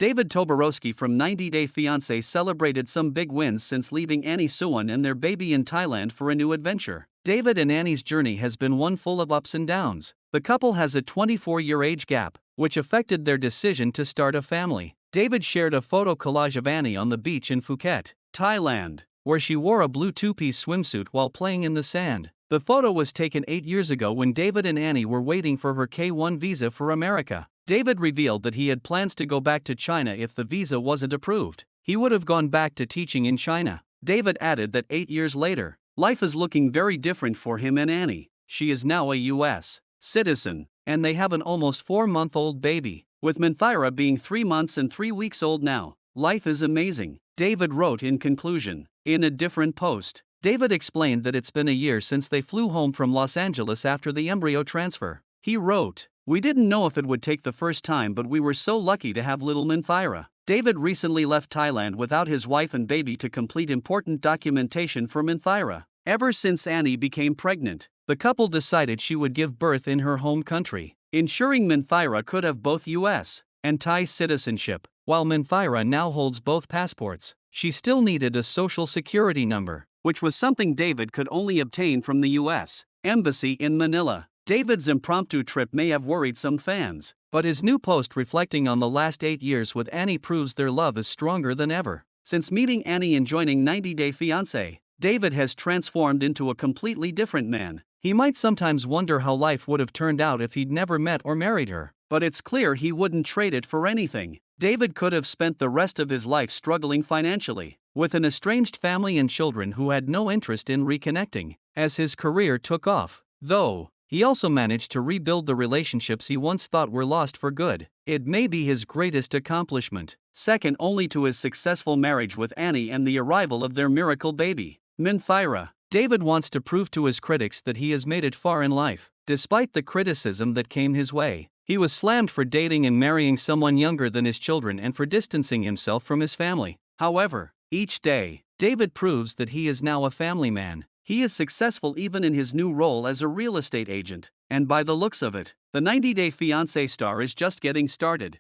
David Toborowsky from 90 Day Fiancé celebrated some big wins since leaving Annie Suwon and their baby in Thailand for a new adventure. David and Annie's journey has been one full of ups and downs. The couple has a 24-year age gap, which affected their decision to start a family. David shared a photo collage of Annie on the beach in Phuket, Thailand, where she wore a blue two-piece swimsuit while playing in the sand. The photo was taken 8 years ago when David and Annie were waiting for her K-1 visa for America. David revealed that he had plans to go back to China if the visa wasn't approved. He would have gone back to teaching in China. David added that 8 years later, life is looking very different for him and Annie. She is now a U.S. citizen, and they have an almost 4-month-old baby, with Minthyra being 3 months and 3 weeks old now. Life is amazing, David wrote in conclusion. In a different post, David explained that it's been a year since they flew home from Los Angeles after the embryo transfer. He wrote, "We didn't know if it would take the first time, but we were so lucky to have little Minthyra." David recently left Thailand without his wife and baby to complete important documentation for Minthyra. Ever since Annie became pregnant, the couple decided she would give birth in her home country, ensuring Minthyra could have both US and Thai citizenship. While Minthyra now holds both passports, she still needed a social security number, which was something David could only obtain from the US Embassy in Manila. David's impromptu trip may have worried some fans, but his new post reflecting on the last 8 years with Annie proves their love is stronger than ever. Since meeting Annie and joining 90 Day Fiancé, David has transformed into a completely different man. He might sometimes wonder how life would have turned out if he'd never met or married her, but it's clear he wouldn't trade it for anything. David could have spent the rest of his life struggling financially, with an estranged family and children who had no interest in reconnecting, as his career took off. Though, he also managed to rebuild the relationships he once thought were lost for good. It may be his greatest accomplishment, second only to his successful marriage with Annie and the arrival of their miracle baby, Minthyra. David wants to prove to his critics that he has made it far in life. Despite the criticism that came his way, he was slammed for dating and marrying someone younger than his children and for distancing himself from his family. However, each day, David proves that he is now a family man. He is successful even in his new role as a real estate agent, and by the looks of it, the 90 Day Fiancé star is just getting started.